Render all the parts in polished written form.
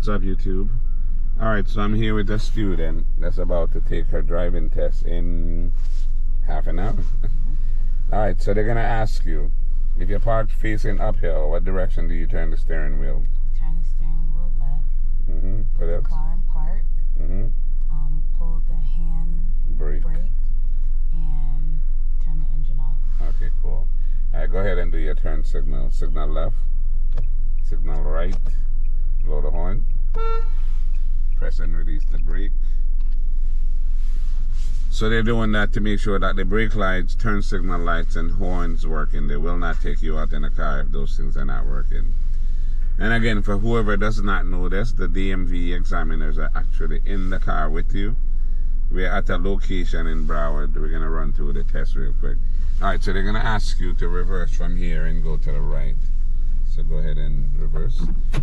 What's up, YouTube? Alright, so I'm here with a student that's about to take her driving test in half an hour. Alright, so they're going to ask you, if you're parked facing uphill, what direction do you turn the steering wheel? Turn the steering wheel left. What else? The car in park. Pull the hand brake and turn the engine off. Okay, cool. Alright, go ahead and do your turn signal. Signal left, signal right, blow the horn, press and release the brake. So they're doing that to make sure that the brake lights, turn signal lights, and horns working. They will not take you out in a car if those things are not working. And again, for whoever does not know this, the DMV examiners are actually in the car with you. We're at a location in Broward. We're going to run through the test real quick. Alright, so they're going to ask you to reverse from here and go to the right. So go ahead and reverse.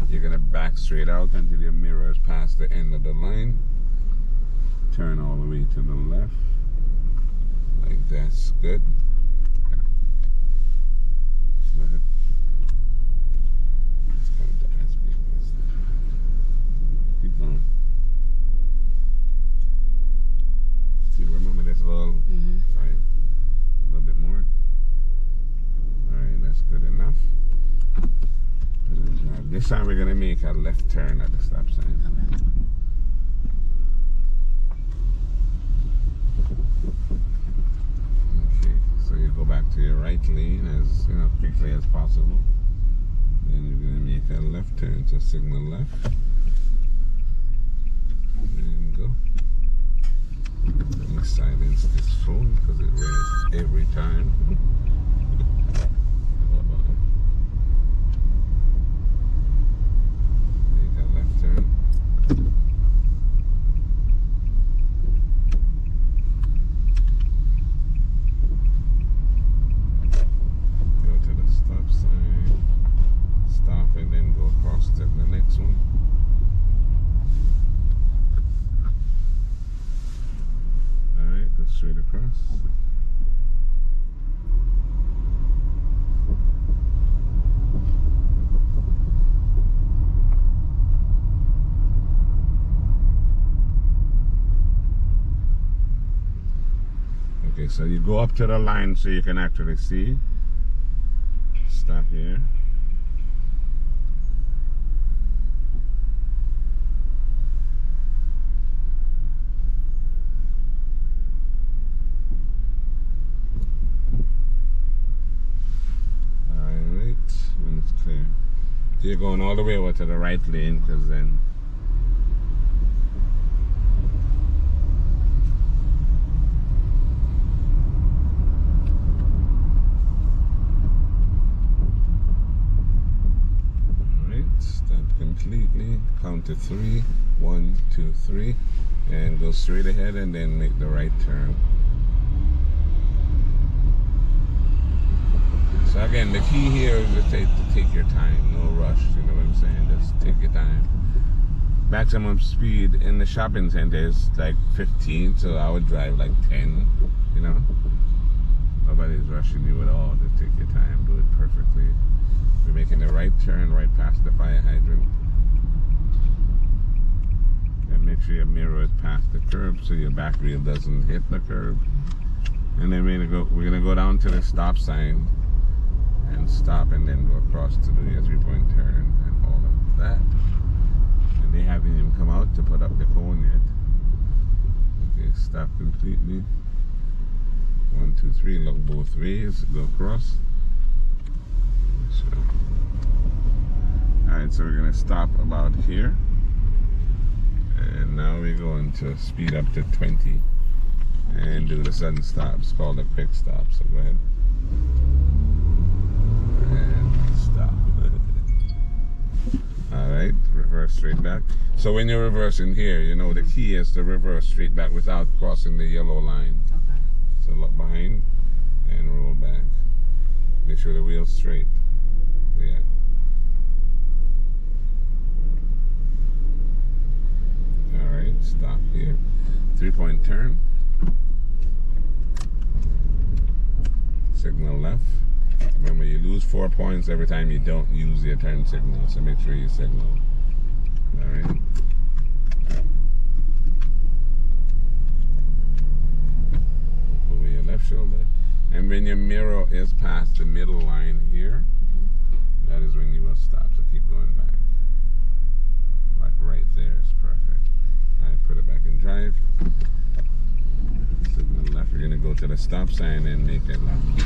You're going to back straight out until your mirror is past the end of the line. Turn all the way to the left. Like that's good. Okay. Go ahead. It's kind of the ass beat. Keep going. You remember this little, right? A little bit more. Alright, that's good enough. This time we're going to make a left turn at the stop sign. Okay. Okay, so you go back to your right lane as quickly as possible. Then you're going to make a left turn, so signal left. And go. Let me silence this phone because it rings every time. Make a left turn. Go to the stop sign. Stop and then go across to the next one. Alright, go straight across. Okay, so you go up to the line so you can actually see. Stop here. When it's clear. So you're going all the way over to the right lane because then alright, stop completely. Count to 3. 1, 2, 3. And go straight ahead and then make the right turn. So again, the key here is to take your time, no rush, you know what I'm saying? Just take your time. Maximum speed in the shopping center is like 15, so I would drive like 10, you know? Nobody's rushing you at all, just take your time, do it perfectly. We're making the right turn right past the fire hydrant. And make sure your mirror is past the curb so your back wheel doesn't hit the curb. And then we're gonna go down to the stop sign and stop and then go across to do your 3-point turn and all of that. And they haven't even come out to put up the cone yet. Okay, stop completely. 1, 2, 3, look both ways, go across. So, alright, so we're gonna stop about here. And now we're going to speed up to 20 and do the sudden stop. It's called a quick stop, so go ahead. And stop. Alright, reverse straight back. So when you're reversing here, you know the key is to reverse straight back without crossing the yellow line. Okay. So look behind and roll back. Make sure the wheel's straight. Yeah. Alright, stop here. 3-point turn. Signal left. Remember, you lose 4 points every time you don't use your turn signal, so make sure you signal. Alright. Over your left shoulder. And when your mirror is past the middle line here, that is when you will stop. So keep going back. Like right there is perfect. Alright, put it back in drive. Signal left. You're going to go to the stop sign and make it left.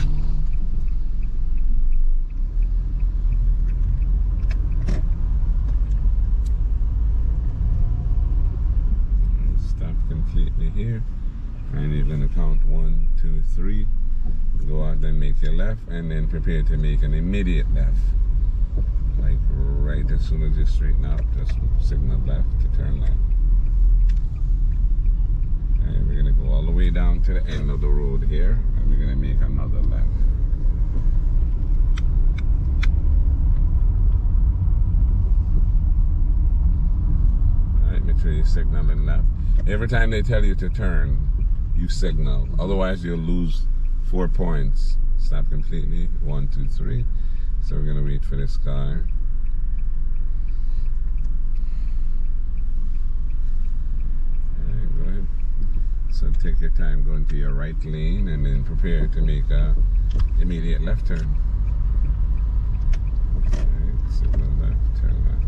Stop completely here. And you're going to count 1, 2, 3. Go out, then make your left, and then prepare to make an immediate left. Like right as soon as you straighten out, just signal left to turn left. And we're gonna go all the way down to the end of the road here, and we're gonna make another left. Alright, make sure you're signaling left. Every time they tell you to turn, you signal. Otherwise you'll lose 4 points. Stop completely. 1, 2, 3. So we're gonna wait for this car. Alright, go ahead. So take your time, go into your right lane and then prepare to make a immediate left turn. Alright, signal left, turn left.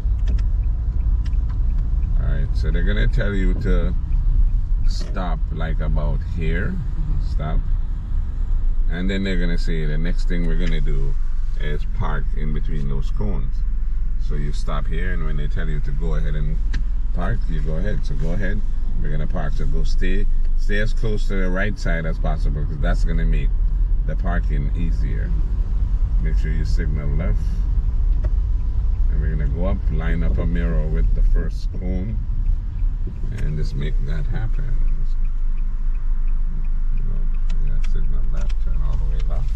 Alright, so they're gonna tell you to stop like about here. Stop. And then they're gonna say the next thing we're gonna do is park in between those cones. So you stop here, and when they tell you to go ahead and park, you go ahead. So go ahead, we're gonna park. So go stay as close to the right side as possible, because that's gonna make the parking easier. Make sure you signal left. And we're gonna go up, line up a mirror with the first cone, and just make that happen. Signal left, turn all the way left.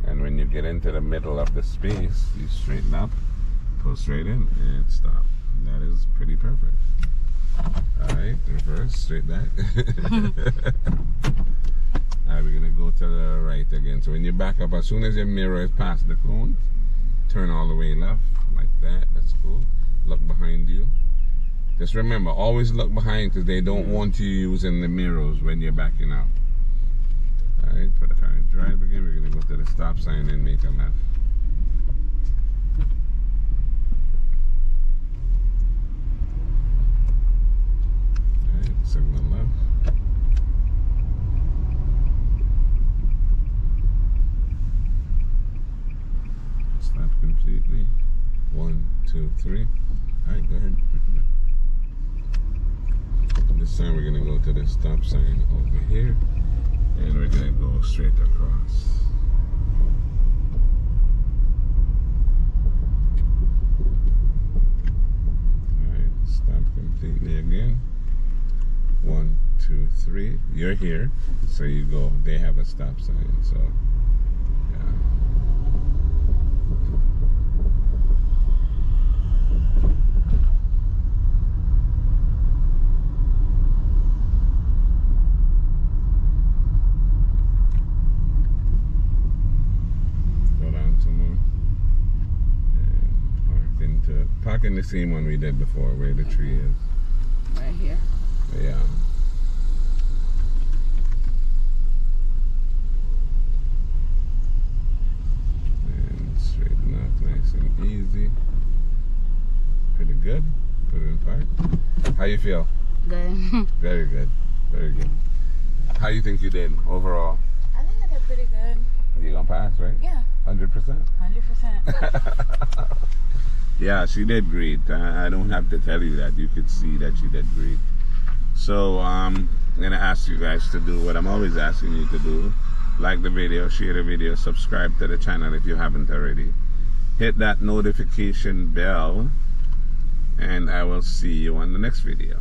And when you get into the middle of the space, you straighten up, pull straight in, and stop. And that is pretty perfect. Alright, reverse, straight back. Alright, we're gonna go to the right again. So when you back up, as soon as your mirror is past the cones, turn all the way left, like that. That's cool. Look behind you. Just remember, always look behind, because they don't want you using the mirrors when you're backing up. Alright, put the car in drive again. We're going to go to the stop sign and make a left. Alright, signal left. Stop completely. 1, 2, 3. Alright, go ahead. This time we're going to go to the stop sign over here, and we're going to go straight across. Alright, stop completely again. 1, 2, 3. You're here, so you go. They have a stop sign, so yeah. Park in the same one we did before, where the tree is. Right here? Yeah. And straighten out nice and easy. Pretty good. Put it in park. How you feel? Good. Very good. Very good. How you think you did overall? I think I did pretty good. You gonna pass, right? Yeah. 100%? 100%. Yeah, she did great. I don't have to tell you that. You could see that she did great. So I'm gonna ask you guys to do what I'm always asking you to do. Like the video, share the video, subscribe to the channel if you haven't already. Hit that notification bell, and I will see you on the next video.